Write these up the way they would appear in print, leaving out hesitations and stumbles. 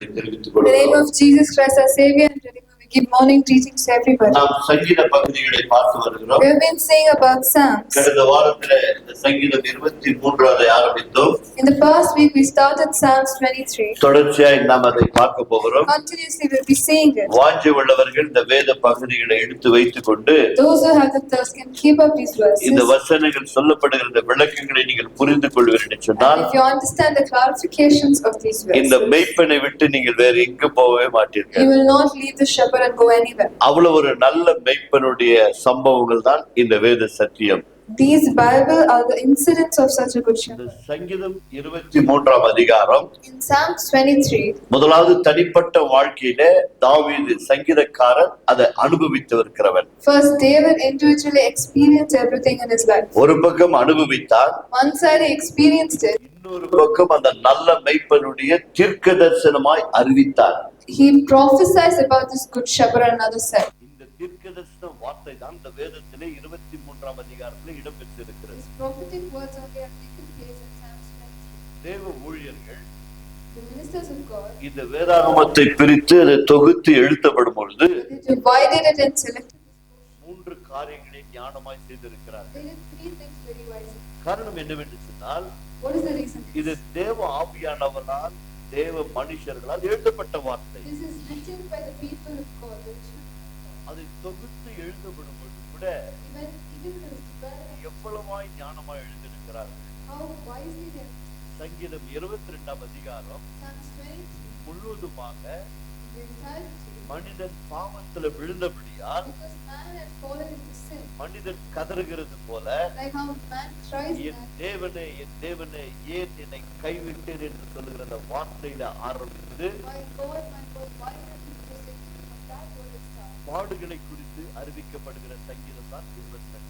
தெரிவித்துக் In the name கொள்கிறோம். of Jesus Christ, our Savior and Redeemer, we give morning greetings to everybody. நாம் சங்கீத பகுதிகளை பார்த்து வருகிறோம். We have been saying about Psalms. கடந்த வாரத்திலே இந்த சங்கீதம் 23 ஆரம்பித்தோம். In the past week, we started Psalms 23. தொடர்ச்சியாய் நாம் அதை பார்க்க போகிறோம். Continuously, we will be seeing it. வாஞ்சை உள்ளவர்கள் இந்த வேத பகுதிகளை எடுத்து வைத்துக் கொண்டு Those who have the thirst can keep up these verses. இந்த வசனங்கள் சொல்லப்படுகிற விளக்கங்களை நீங்கள் புரிந்து கொள்வீர்கள் என்று சொன்னால், if you understand the clarifications of these verses, இந்த மேய்ப்பனை விட்டு நீங்கள் வேறு எங்கு போகவே மாட்டீர்கள். You will not leave the shepherd and go anywhere. அவ்வளவு ஒரு நல்ல மேய்ப்பனுடைய சம்பவங்கள் தான் இந்த வேத சத்தியம். These Bible are the incidents of such a good shepherd. சங்கீதம் 23 அதிகாரம் In Psalms 23, முதலாவது தனிப்பட்ட வாழ்க்கையிலே தாவீது சங்கீதக்காரன் அதை அனுபவித்திருக்கிறவன். First, David individually experienced everything in his life. ஒரு பக்கம் அனுபவித்தார், One side he experienced it. இன்னொரு பக்கம் அந்த நல்ல மேய்ப்பனுடைய தீர்க்கதரிசனமாய் அறிவித்தார். He prophesied about this good shepherd on another side. இந்த தீர்க்கதரிசன வார்த்தை தான் இந்த வேதத்திலே 23 அதிகாரத்திலே இடம்பெற்றிருக்கிறது. These prophetic words only have taken place in Psalms 23. தேவ ஊழியர்கள் The ministers of God, இந்த வேதாகமத்தை பிரித்து அதை தொகுத்து எழுதப்படும் பொழுது they divided it and selected மூன்று காரியங்களை ஞானமாய் செய்திருக்கிறார்கள். they did three things very wisely. காரணம் என்னவென்று சொன்னால், What is the reason? இது தேவ ஆவியானவரால் தேவ மனுஷர்களால் எழுதப்பட்ட வார்த்தை. This is written by the people of God. அதை தொகுத்து எழுதப்படும் பொழுது கூட எவ்வளவாய் ஞானமாய் எழுதியிருக்கிறார்கள். How wisely they have. சங்கீதம் 22 அதிகாரம் முழுவதுமாக மனிதன் பாவத்துல விழுந்தபடியால் மனிதன் கதறுகிறது போல, என் தேவனே என் தேவனே ஏன் என்னை கைவிட்டேன் என்று சொல்லுகிற அந்த வார்த்தையில ஆரம்பித்து பாடுகளை குறித்து அறிவிக்கப்படுகிற சங்கீதம் தான் 23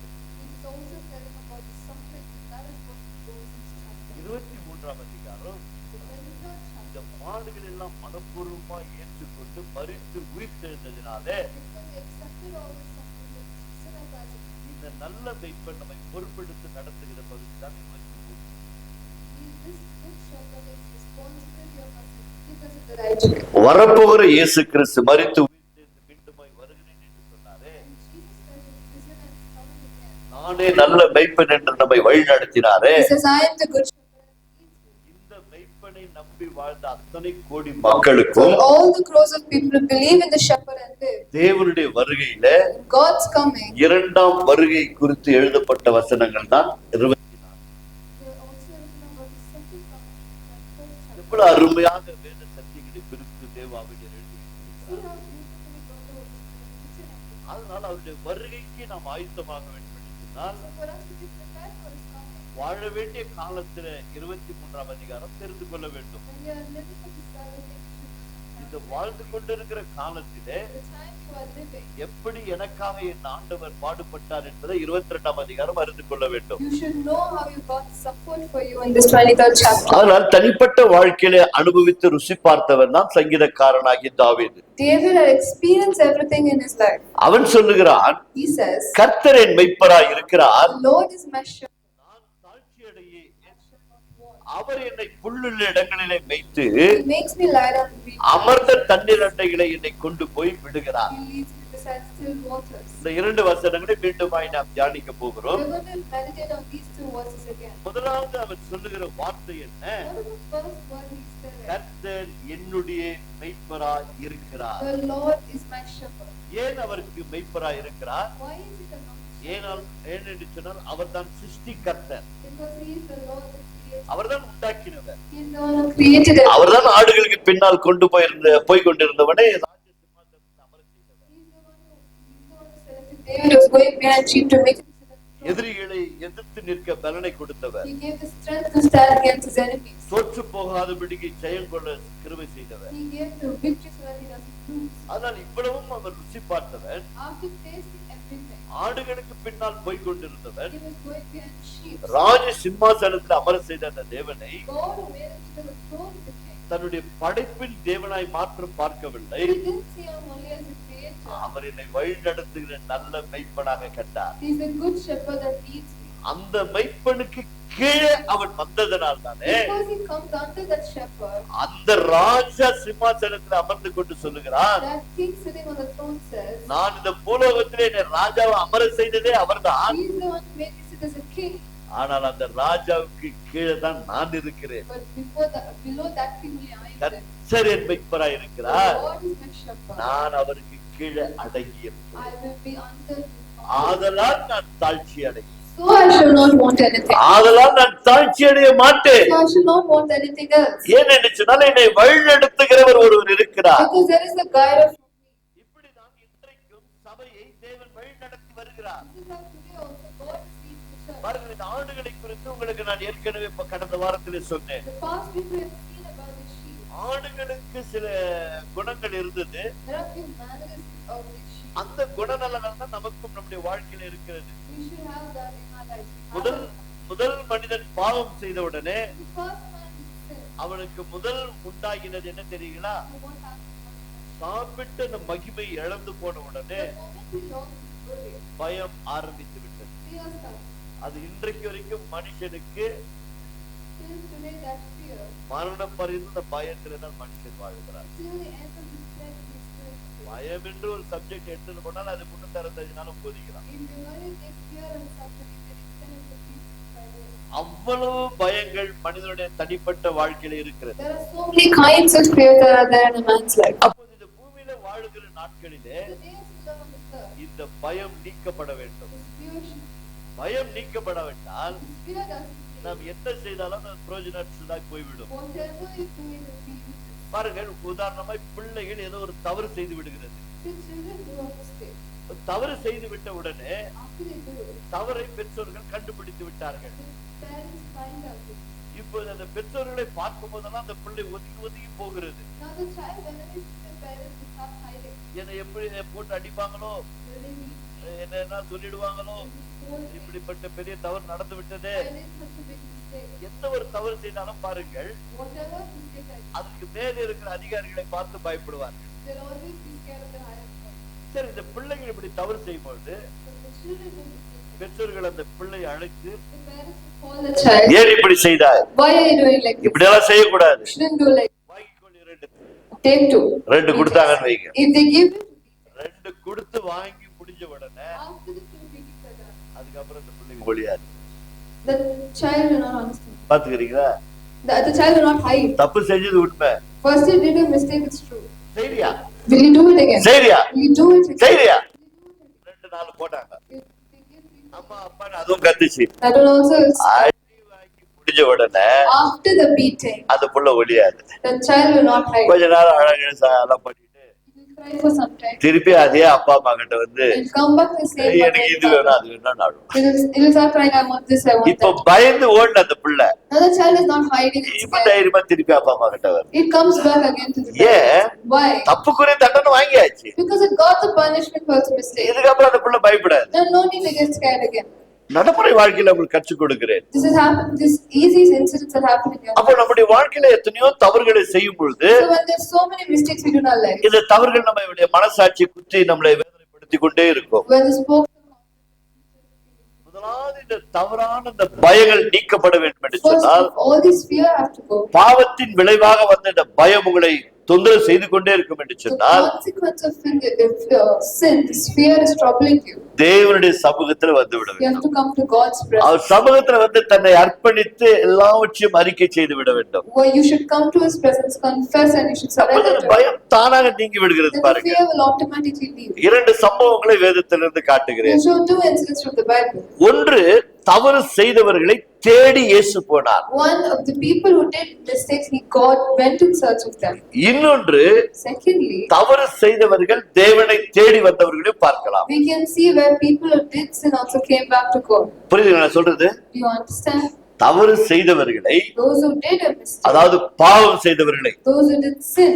அதிகாரம். இந்த பாடுகள் எல்லாம் மனப்பூர்வமா ஏற்றுக்கொண்டு மரித்து உயிர்த்தெழுந்ததினாலே இந்த நல்ல மேய்ப்பன் நம்மை பொறுப்பெடுத்து நடத்துகிற பகுதி தான் 23. வரப்போகிற இயேசு கிறிஸ்து மரித்து உயிர்த்தெழுந்து மீண்டுமாய் வருகிறேன் என்று சொன்னாரே, நானே நல்ல மேய்ப்பன் என்று நம்மை வழி நடத்தினாரே. இந்த மேய்ப்பனை நம்பி வாழ்ந்த அத்தனை கோடி மக்களுக்கும் all the crores of people who believe in the shepherd and live, தேவனுடைய வருகையில God's coming, இரண்டாம் வருகை குறித்து எழுதப்பட்ட வசனங்கள் தான் 24. எவ்வளவு அருமையாக வேத சத்தியங்களை பிரித்து தேவாவியர் எழுதியிருக்கிறார். அதனால அவருடைய வருகைக்கு நாம் ஆயத்தமாக வேண்டும் என்று சொன்னால், வாழ வேண்டிய காலத்துல 23 அதிகாரம் தெரிந்து கொள்ள வேண்டும். இந்த வாழ்ந்து கொண்டிருக்கிற காலத்திலே எப்படி எனக்காக என் ஆண்டவர் பாடுபட்டார் என்பதை 22 அதிகாரம் அறிந்து கொள்ள வேண்டும். You should know how you got support for you in this 23rd chapter. அதனால் தனிப்பட்ட வாழ்க்கையிலே அனுபவித்து ருசி பார்த்தவர் தான் சங்கீதக்காரனாகிய தாவீது. David had experienced everything in his life. அவன் சொல்லுகிறான், He says, கர்த்தர் என் மேய்ப்பராய் இருக்கிறார், Lord is my shepherd. நான் தாழ்ச்சியடையே, அவர் என்னை புல்லுள்ள இடங்களிலே மேய்த்து He makes me lie down in green. அமர்ந்த தண்ணீர் அண்டைகளை என்னை கொண்டு போய் விடுகிறார். He leads me beside still waters. இந்த இரண்டு வசனங்களை மீண்டுமாய் நாம் தியானிக்க போகிறோம். We're going to meditate on these two verses again. முதலாவது அவர் சொல்லுகிற வார்த்தை என்ன? What is the first word he said? கர்த்தர் என்னுடைய மேய்ப்பராய் இருக்கிறார். The Lord is my shepherd. ஏன் அவருக்கு மேய்ப்பராய் இருக்கிறார்? Why is he the Lord? ஏனென்று சொன்னால் அவர்தான் சிருஷ்டிகர்த்தர். Because he is the Lord that created. அவர்தான் உண்டாக்கினவர். He is the one who created it. அவர்தான் ஆடுகளுக்கு பின்னால் போய் கொண்டிருந்தவனே ராஜ சிம்மாசனத்தில் அமர செய்தவர். He is the one who selected David was going behind sheep to make him sit at the throne. எதிரிகளை எதிர்த்து நிற்க பலனை கொடுத்தவர். He gave the strength to stand against his enemies. தோற்று போகாதபடிக்கு ஜெயம் கொள்ள கிருபை செய்தவர். He gave the victory so that he doesn't lose. அதனால் இவ்வளவும் அவர் ருசி பார்த்தவர். After tasting everything, ஆடுகளுக்கு பின்னால் போய் கொண்டிருந்தவர். he was going behind sheep. ராஜ சிம்மாசனத்தில் அமர செய்த அந்த தேவனை God who made him to the throne of the king. தன்னுடைய படைப்பின் தேவனாய் மாற்றம் பார்க்கவில்லை. He didn't see him only as a creator. அவர் என்னை வழி நடத்துகிற நல்ல மெய்ப்பனாக கண்டார். He is a good shepherd that leads me. அந்த மெய்ப்பனுக்கு கீழே அவன் வந்ததனால் தானே Because he comes under that shepherd, அந்த ராஜா சிம்மாசனத்தில் அமர்ந்து கொண்டு சொல்லுகிறான், that king sitting on the throne says, நான் இந்த பூலோகத்திலே என்னை ராஜாவை அமர செய்ததே அவர்தான். he is the one who made me sit as a king. ஆனால் அந்த ராஜாவுக்கு கீழே தான் நான் இருக்கிறேன். But below that king only I am there. கர்த்தர் என் மெய்ப்பராய் The இருக்கிறார். Lord is my shepherd. நான் அவருக்கு கீழே அடங்கி I will be under his power. ஆதலால் நான் தாழ்ச்சி அடைகிறேன். So I shall not want anything. ஆதலால் நான் தாழ்ச்சி அடைய மாட்டேன். So I shall not want anything else. ஏன் என்று சொன்னால் என்னை வழிநடத்துகிறவர் ஒருவர் இருக்கிறார். Because there is a guide of me. இப்படிதான் இன்றைக்கும் சபையை தேவன் வழிநடத்தி வருகிறார். This is how today also God is leading the church. பாருங்கள், இந்த ஆடுகளை குறித்து உங்களுக்கு நான் ஏற்கனவே கடந்த வாரத்திலே சொன்னேன். The past week we have seen about the sheep. ஆடுகளுக்கு சில குணங்கள் இருந்தது. There are few manners of the sheep. அந்த குணநலங்கள் தான் நமக்கும் நம்முடைய வாழ்க்கையில இருக்கிறது. We should have that in our lives. முதல் மனிதன் பாவம் செய்த உடனே The first man sinned. அவனுக்கு முதல் உண்டாகினது என்ன தெரியுங்களா? So what happened? சாப்பிட்டு அந்த மகிமை இழந்து போன உடனே The moment we lost his glory, பயம் ஆரம்பித்து விட்டது. fear started. அது இன்றைக்கு வரைக்கும் மனுஷனுக்கு Till today that fear, மரணம் பரிந்து அந்த பயத்துல தான் மனுஷன் வாழ்கிறார். till the end of his life, he still fears. பயம் என்று ஒரு சப்ஜெக்ட் எடுத்துட்டு போனால் அது முன்னு தரந்தாலும் போதிக்கலாம். If you only take fear and suffering, then it can be peaceful. அவ்வளவு பயங்கள் மனிதனுடைய தனிப்பட்ட வாழ்க்கையில இருக்கிறது. There are so many kinds of fear that are there in a man's life. அப்போது இந்த பூமியில வாழுகிற நாட்களிலே The days we live on this earth, இந்த பயம் நீக்கப்பட வேண்டும். this fear should, பயம் நீக்கப்படாவிட்டால் this fear doesn't leave. நாம் என்ன செய்தாலும் அது பிரயோஜனற்றதாக போய்விடும். Whatever you do, it will be useless. பாருங்கள், உதாரணமாய் பிள்ளைகள் ஏதோ ஒரு தவறு செய்து விடுகிறது. The children do a mistake. ஒரு தவறு செய்து விட்ட உடனே After they do it, தவறை பெற்றோர்கள் கண்டுபிடித்து விட்டார்கள். the parents find out it. இப்போது அந்த பெற்றோர்களை பார்க்கும் போதெல்லாம் அந்த பிள்ளை ஒதுங்கி ஒதுங்கி போகிறது. Now the child, whenever he sees the parents, he starts hiding. என்னை எப்படி போட்டு அடிப்பாங்களோ, Will they meet? என்ன சொல்லிடுவாங்களோ, Will he scold me? இப்படிப்பட்ட பெரிய தவறு நடந்து விட்டதே. I did such a big mistake. எந்த ஒரு தவறு செய்தாலும் பாருங்கள், Whatever mistake I do, அதற்கு மேலே இருக்கிற அதிகாரிகளை பார்த்து பயப்படுவார்கள். they'll always be scared of the higher authority. சரி, இந்த பிள்ளைகள் இப்படி தவறு செய்யும்போது So the children do mistake. பெற்றோர்கள் அந்த பிள்ளையை அழைத்து, The parents will call the child. ஏன் இப்படி செய்தாய், Why are you doing like this? இப்படி எல்லாம் செய்யக்கூடாது, You shouldn't do like வாங்கிக்கொள். take two. ரெண்டு கொடுத்தாங்கன்னு வைங்க. If they give it, ரெண்டு கொடுத்து வாங்கி முடிஞ்ச உடனே after the two beatings are done, அதுக்கப்புறம் இந்த பிள்ளைங்க ஒளியாது. the child will not understand. பாத்துக்கிறீங்களா? The child will not hide. தப்பு செஞ்சது உண்மை. First you did a mistake, it's true. சரியா Will you do it again? சரியா Will you do it again? சரியா Will you do it again? ரெண்டு நாள் போட்டாங்க. If they give three, அம்மா அப்பான்னு அதுவும் கத்துச்சு. that will also, அடி வாங்கி முடிஞ்ச உடனே after the beating, அந்த புள்ள ஒளியாது. the child will not hide. கொஞ்ச நேரம் அழகு எல்லாம் பண்ணிட்டு He will cry for some time. திருப்பி அதே அப்பா அம்மா கிட்ட வந்து He will come back and say, எனக்கு இது வேணும் அது வேணும் நாடும். he will start crying, I want this, I want இப்ப that. பயந்து ஓடின அந்த புள்ள Now the child is not hiding, it's இப்ப scared. தைரியமா திருப்பி அப்பா அம்மா கிட்ட வருது. It comes back again to the ஏன்? parents. Why? தப்புக்குரிய தண்டனை வாங்கியாச்சு. Because it got the punishment for its mistake. இதுக்கப்புறம் அந்த புள்ள பயப்படாது. There's no need to get scared again. நடைமுறை வாழ்க்கையில உங்களுக்கு கற்றுக் கொடுக்கிறேன். This has happened, this easy incidents that happen in your அப்போ life. நம்முடைய வாழ்க்கையில எத்தனையோ தவறுகளை செய்யும் பொழுது So when there's so many mistakes we do in our life, இந்த தவறுகள் நம்மளுடைய மனசாட்சி குத்தி நம்மளை வேதனைப்படுத்திக் கொண்டே இருக்கும். when the spoken முதலாவது இந்த தவறான இந்த பயங்கள் நீக்கப்பட வேண்டும் என்று first சொன்னால் of all this fear have to go. பாவத்தின் விளைவாக வந்த இந்த பயம் உங்களை தொந்தரவு செய்து கொண்டே இருக்கும் என்று The சொன்னால் consequence of sin, this fear is troubling you. தேவனுடைய சமூகத்துல வந்து விட You வேண்டும். have to come to God's presence. அவர் சமூகத்துல வந்து தன்னை அர்ப்பணித்து எல்லாவற்றையும் அறிக்கை செய்து விட வேண்டும். Where you should come to His presence, confess, and you should surrender அப்பொழுது to Him. பயம் தானாக நீங்கி விடுகிறது Then the பாருங்க. fear will automatically leave. இரண்டு சம்பவங்களை வேதத்திலிருந்து You காட்டுகிறேன். show two incidents from the Bible. ஒன்று, தவறு செய்தவர்களை தேடி இயேசு போனார். One of the people who did mistakes, went in search of them. இன்னொன்று, Secondly, தவறு செய்தவர்கள் தேவனை தேடி வந்தவர்களையும் பார்க்கலாம். we can see where people who did sin also came back to God. புரியுதுங்களா நான் சொல்றது? Do you understand? தவறு செய்தவர்களை, Those who did a mistake, அதாவது பாவம் செய்தவர்களை, those who did sin,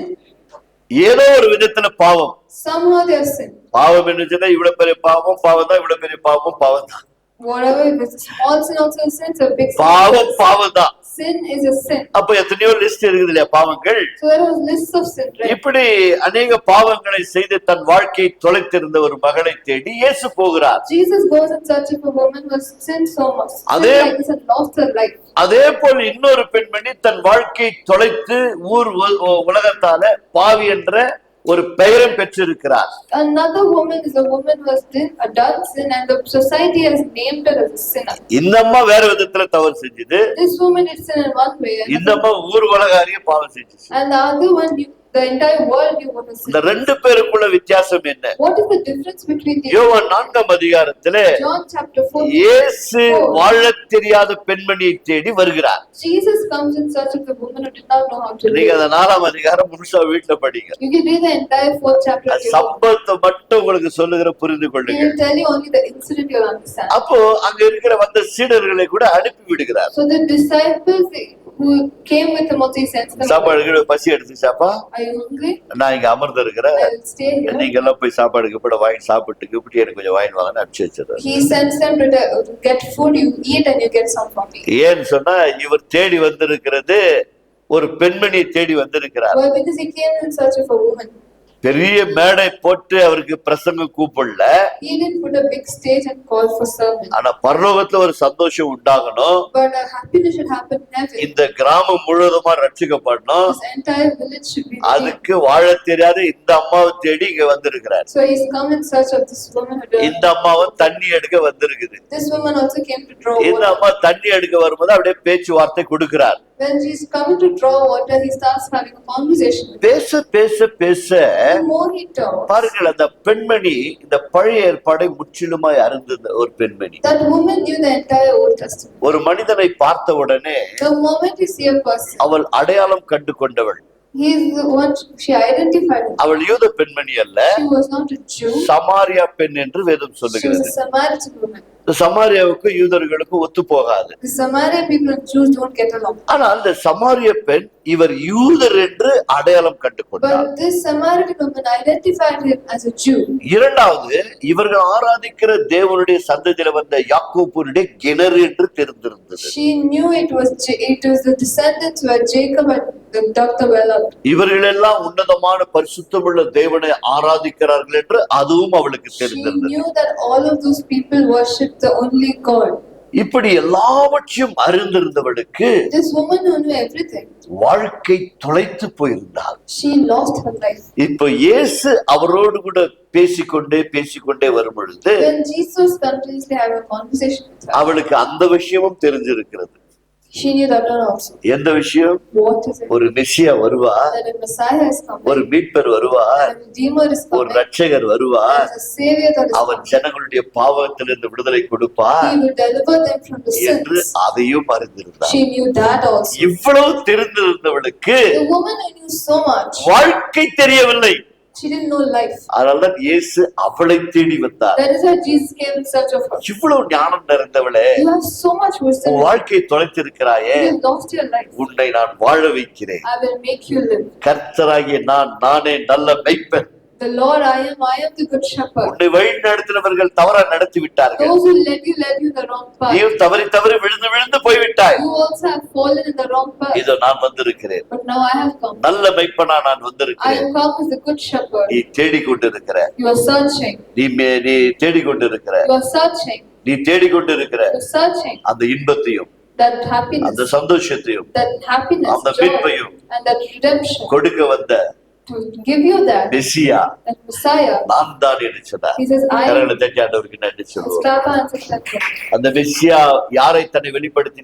ஏதோ ஒரு விதத்துல பாவம் somehow they have sinned. பாவம் என்று சொன்னா இவ்வளவு பெரிய பாவம் தான், இவ்வளவு பெரிய பாவம் தான். Whatever, if it's a small sin also a sin, it's a big sin. பாவம் பாவம் தான். Sin is a sin. அப்ப எத்தனையோ லிஸ்ட் இருக்குது இல்லையா பாவங்கள். So there was lists of sin, right? இப்படி அநேக பாவங்களை செய்து தன் வாழ்க்கையை தொலைத்திருந்த ஒரு மகளை தேடி இயேசு போகிறார். Jesus goes in search of a woman who has sinned so much. அதே Like this and lost her life. அதே போல் இன்னொரு பெண்மணி தன் வாழ்க்கையை தொலைத்து உலகத்தால பாவி என்ற ஒரு பெயரும் பெற்றிருக்கிறார். Another woman is a woman who has done sin and the society has named her as a sinner. இந்த அம்மா வேற விதத்துல தவறு செஞ்சது. This woman did sin in one way. இந்த அம்மா ஊர் உலக அறிய பாவம் செஞ்சுச்சு. And the other one, the entire world knew what was sin. இந்த ரெண்டு பேருக்குள்ள வித்தியாசம் என்ன? What is the difference between these? யோவான் 4ஆம் அதிகாரத்திலே John chapter 4. இயேசு வாழத் தெரியாத பெண்மணியை தேடி வருகிறார். Jesus comes in search of the woman who did not know how to நீங்க live. அந்த 4ஆம் அதிகாரம் முழுசா வீட்டுல படிங்க. You can read the entire 4th chapter. of your book. சம்பவத்தை மட்டும் உங்களுக்கு சொல்லுகிற புரிந்து He கொள்ளுங்க. will tell you only the incident you'll understand. அப்போ அங்க இருக்கிற வந்த சீடர்களை கூட அனுப்பி விடுகிறார். So the disciples who came with him also, he sends them. சாப்பாடு பசி எடுத்துச்சாப்பா, Are you hungry? நான் இங்க அமர்ந்து இருக்கிறேன், I will stay here. நீங்க எல்லாம் போய் சாப்பாடுக்கு கூட வாங்கி சாப்பிட்டு இப்படி எனக்கு கொஞ்சம் வாங்கி வாங்கன்னு அனுப்பிச்சு வச்சிருக்காரு. He sends them to get food, you eat and you get some from me. ஏன்னு சொன்னா இவர் தேடி வந்திருக்கிறது ஒரு பெண்மணியை தேடி வந்திருக்கிறார். Well, because he came in search of a woman. பெரிய மேடை போட்டு அவருக்கு பிரசங்கம் கூப்பிடல. He didn't put a big stage and call for sermon. ஆனா பரலோகத்துல ஒரு சந்தோஷம் உண்டாகணும். But a happiness should happen in heaven. இந்த கிராமம் முழுவதுமா ரட்சிக்கப்படணும். This entire village should be redeemed. அதுக்கு வாழ தெரியாத இந்த அம்மாவை தேடி இங்க வந்திருக்கிறார். So he's come in search of this woman who did. இந்த அம்மாவும் தண்ணி எடுக்க வந்திருக்குது. This woman also came to draw இந்த water. அம்மா தண்ணி எடுக்க வரும்போது அப்படியே பேச்சுவார்த்தை கொடுக்கிறார். When she's coming to draw water, he starts having a conversation with her. பேச பேச பேச The more he talks, பாருங்கள், அந்த பெண்மணி இந்த பழைய ஏற்பாடை முற்றிலுமாய் அறிந்த ஒரு பெண்மணி. that woman knew the entire Old Testament. ஒரு மனிதனை பார்த்த உடனே The moment you see a person, அவள் அடையாளம் கண்டு கொண்டவள். he is the one she identified him. அவள் யூத பெண்மணி அல்ல, She was not a Jew. Samariya பெண் என்று வேதம் She was சொல்லுகிறது. a Samaritan woman. இந்த சமாரியாவுக்கு யூதர்களுக்கு ஒத்து போகாது. The Samaritan people and Jews don't get along. ஆனா அந்த சமாரிய பெண் இவர் யூதர் என்று அடையாளம் கண்டு கொண்டார். But this Samaritan woman identified him as a Jew. இரண்டாவது, இவர்கள் ஆராதிக்கிற தேவனுடைய சந்ததியில வந்த யாக்கோபுடைய கிணறு என்று தெரிந்திருந்தது. She knew it was the descendants where Jacob had dug the well out. இவர்கள் எல்லாம் உன்னதமான பரிசுத்தமுள்ள தேவனை ஆராதிக்கிறார்கள் என்று அதுவும் அவளுக்கு She தெரிந்திருந்தது. knew that all of those people worship the only God. இப்படி எல்லாவற்றையும் அறிந்திருந்தவளுக்கு This woman who knew everything, வாழ்க்கை தொலைத்து போயிருந்தாள். she lost her life. இப்ப இயேசு அவரோடு கூட பேசிக்கொண்டே வரும் பொழுது When Jesus continuously had a conversation with her, அவளுக்கு அந்த விஷயமும் தெரிஞ்சிருக்கிறது. she knew that one also. எந்த விஷயம்? What is it? ஒரு மெசியா வருவா, That a Messiah is coming, ஒரு மீட்பர் வருவா, that a Redeemer is ஒரு coming, ரட்சகர் வருவா, there's a Savior that is அவன் coming. ஜனங்களுடைய பாவத்திலிருந்து விடுதலை கொடுப்பா He will deliver them from the என்று sins. அதையும் அறிந்திருந்தார். She knew that also. இவ்வளவு தெரிந்திருந்தவளுக்கு The woman who knew so much, வாழ்க்கை தெரியவில்லை. she didn't know life. அதனால்தான் இயேசு அவளை தேடி வந்தார். That is why Jesus came in search of her. இவ்வளவு ஞானம் நிறைந்தவளே, You have so much wisdom. உன் வாழ்க்கையை தொலைத்திருக்கிறாயே, You have lost your life. உன்னை நான் வாழ வைக்கிறேன். I will make you live. கர்த்தராகிய நானே நல்ல மெய்ப்பன். The Lord, I am the good shepherd. உன்னை வழி நடத்தினவர்கள் தவறா நடத்தி விட்டார்கள். Those who led you the wrong path. நீயும் தவறி விழுந்து போய்விட்டாய். You also have fallen in the wrong path. இதோ நான் வந்திருக்கிறேன். But now I have come. நல்ல மெய்ப்பனா நான் I வந்திருக்கிறேன். am come as the good shepherd. நீ தேடிக்கொண்டிருக்கிற, You are searching. நீ தேடிக்கொண்டிருக்கிற, You are searching. நீ தேடிக்கொண்டிருக்கிற You are searching. அந்த இன்பத்தையும் That happiness. அந்த சந்தோஷத்தையும் That happiness. அந்த Joy. மீட்பையும் And that redemption. கொடுக்க வந்த To give you that. Messiah That Messiah. நான் தான் என்று சொன்னார். He says, I am. கரங்களை தட்டி ஆண்டவருக்கு நன்றி சொல்லுவோம். Strap on and say, அந்த மெசியா யாரை தன்னை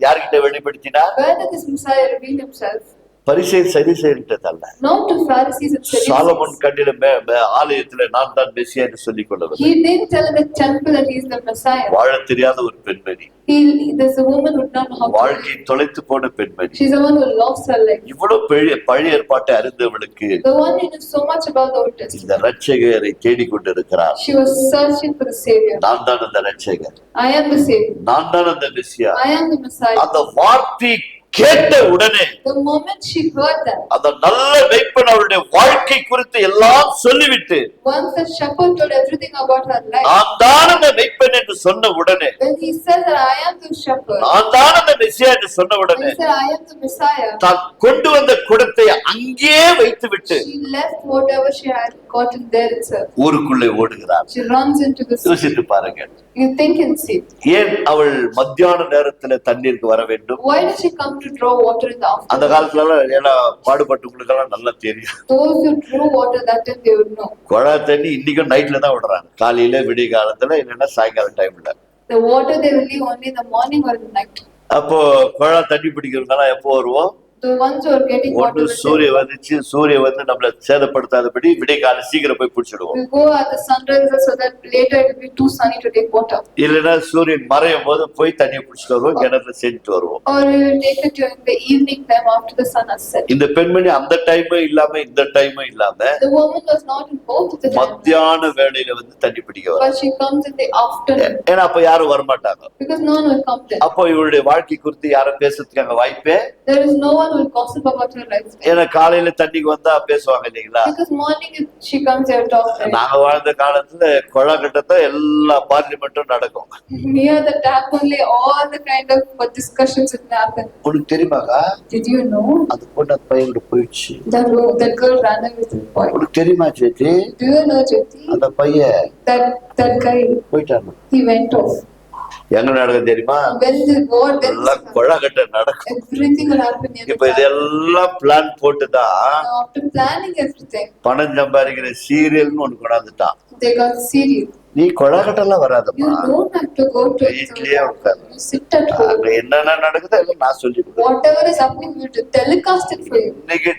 யார்கிட்ட வெளிப்படுத்தினார்? where did this Messiah reveal himself? பரிசேயர் சதுசேயர்கிட்டதல்ல. Not to Pharisees and Solomon Sadducees. கண்டில ஆலயத்துல நான் தான் மெசியா என்று சொல்லிக் கொள்ளவர். He didn't tell in the temple that he is the Messiah. வாழ தெரியாத ஒரு பெண்மணி, There's a woman who did not know how to வாழ்க்கை live. தொலைத்து போன பெண்மணி, She's the one who lost her life. இவ்வளவு பழைய ஏற்பாட்டை அறிந்தவளுக்கு The one who knew so much about the Old Testament. இந்த ரட்சகரை தேடிக்கொண்டிருக்கிறார். She was searching for the Savior. நான் தான் அந்த ரட்சகர், I am the Savior. நான் தான் அந்த மெசியா. I am the Messiah. அந்த வார்த்தை கேட்ட உடனே the moment she heard that, அந்த நல்ல மேய்ப்பன் அவருடைய வாழ்க்கை குறித்து எல்லாம் சொல்லிவிட்டு once the shepherd told everything about her life, நான் தான் அந்த மேய்ப்பன் என்று சொன்ன உடனே, when he said that I am the shepherd, நான் தான் அந்த மெசியா என்று சொன்ன when உடனே, he said I am the Messiah, தான் கொண்டு வந்த குடத்தை அங்கே வைத்துவிட்டு she left whatever she had gotten there itself. ஊருக்குள்ளே ஓடுகிறார். She runs into the sea. யோசித்து பாருங்க, You think and see. ஏன் அவள் மத்தியான நேரத்துல தண்ணீருக்கு வர வேண்டும்? Why did she come to draw water in the அந்த afternoon? காலத்துல எல்லாம் பாடுபட்டவங்களுக்கு எல்லாம் நல்லா தெரியும். Those who drew water that time, they would know. குழா தண்ணி இன்னைக்கும் நைட்ல தான் விடுறாங்க, காலையில விடிய காலத்துல இல்லைன்னா சாயங்காலம் டைம்ல. The water they will leave only in the morning or in the night. அப்போ குழா தண்ணி பிடிக்கிறதுனால எப்போ வருவோம்? The ones who are getting water ஒன்று will சூரிய வந்துச்சு, சூரிய வந்து நம்மள சேதப்படுத்தாதபடி விடிய காலம் சீக்கிரம் போய் பிடிச்சிடுவோம். go at the sunrise so that later it will be too sunny to take water. இல்லைன்னா சூரியன் மறையும் போது போய் தண்ணியை பிடிச்சிட்டு வருவோம், கிணத்துல செஞ்சுட்டு வருவோம். Or we will take it during the evening time after the sun has set. இந்த பெண்மணி அந்த டைமும் இல்லாம இந்த டைமும் இல்லாம The woman was not in both of the times, மத்தியான வேளையில வந்து தண்ணி பிடிக்க வர. but she comes in the afternoon ஏன்னா அப்ப யாரும் வரமாட்டாங்க. because no one will come there. அப்போ இவருடைய வாழ்க்கை குறித்து யாரும் பேசுறதுக்கு அங்க வாய்ப்பே. There is no one who will gossip about her life. ஏன்னா காலையில தண்ணிக்கு வந்தா பேசுவாங்க இல்லைங்களா? Because morning if she comes here talk. Right? நாங்க வாழ்ந்த காலத்துல கொழா கட்டத்தான் எல்லா பார்லிமெண்ட்டும் நடக்கும். Near the tap only all the kind of discussions will happen. உனக்கு தெரியுமாக்கா? Did you know அது பொண்ணு அந்த பையன் போயிடுச்சு. that girl ran away with the boy? உனக்கு தெரியுமா சேத்தி? Do you know Jyoti? அந்த பையன் That guy, போயிட்டாங்க. he went off. எங்க நடக்கும் தெரியுமா? When the war, when எல்லாம் கொழா கட்ட நடக்கும். everything will happen near the இப்ப tap. இதெல்லாம் பிளான் போட்டுதான் Now, after planning everything, பணம் சம்பாதிக்கிற சீரியல்னு ஒண்ணு கொண்டாந்துட்டான். they got serious. நீ கொழா கட்டெல்லாம் You வராதம்மா, don't have to go to it. வீட்லயே உட்காரு. You sit at home. அங்க என்னென்ன நடக்குதோ எல்லாம் நான் சொல்லி கொடுக்குறேன். Whatever is happening, we will telecast it for you. இன்னைக்கு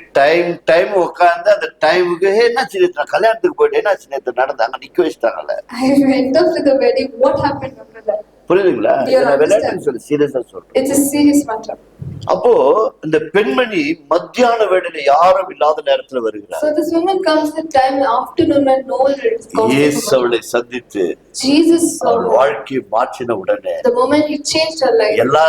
டைம் உட்கார்ந்து அந்த டைமுக்கு என்னாச்சு நேத்து நான் கல்யாணத்துக்கு போயிட்டு என்னாச்சு நேத்து நடந்து அங்க நிக்க வச்சுட்டாங்கல்ல. I went off to the wedding. What happened after that? புரியுதுங்களா? You நான் விளையாட்டுன்னு சொல்லி சீரியஸா சொல்றேன். It's a serious matter. அப்போ இந்த பெண்மணி மத்தியான வேளையில யாரும் இல்லாத நேரத்துல வருகிறார். So this woman comes the time afternoon when no one is இயேசு gossiping. அவளை சந்தித்து Jesus saw அவள் her. வாழ்க்கையை மாற்றின உடனே The moment he changed her life, எல்லா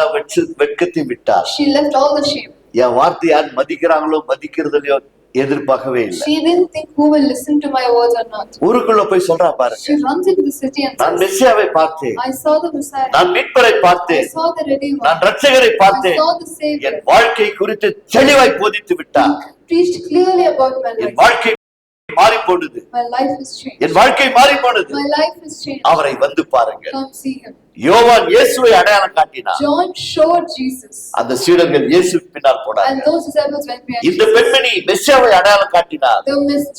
வெட்கத்தையும் விட்டார். she left all the shame. என் வார்த்தை யார் மதிக்கிறாங்களோ மதிக்கிறதுலயோ எதிர்பார்க்கவே இல்லை. She didn't think who will listen to my words or not. ஊருக்குள்ள போய் சொல்றா பாருங்க, She runs into the city and நான் says, மெசியாவை பார்த்தேன், I saw the Messiah. நான் மீட்பரை I பார்த்தேன், saw the Redeemer. நான் ரட்சகரை I பார்த்தேன். saw the Savior. என் வாழ்க்கை குறித்து தெளிவாய் போதித்து விட்டார். Preached clearly about my N life. வாழ்க்கை மாறி போனது. My life is changed. என் வாழ்க்கை மாறி போனது. My life is changed. அவரை வந்து பாருங்க. Come see him. யோவான் இயேசுவை அடையாளம் காட்டினார். John showed Jesus. அந்த சீடர்கள் இயேசு பின்னால் And போனாங்க. those disciples went behind இந்த Jesus. பெண்மணி மெசியாவை அடையாளம் காட்டினார்.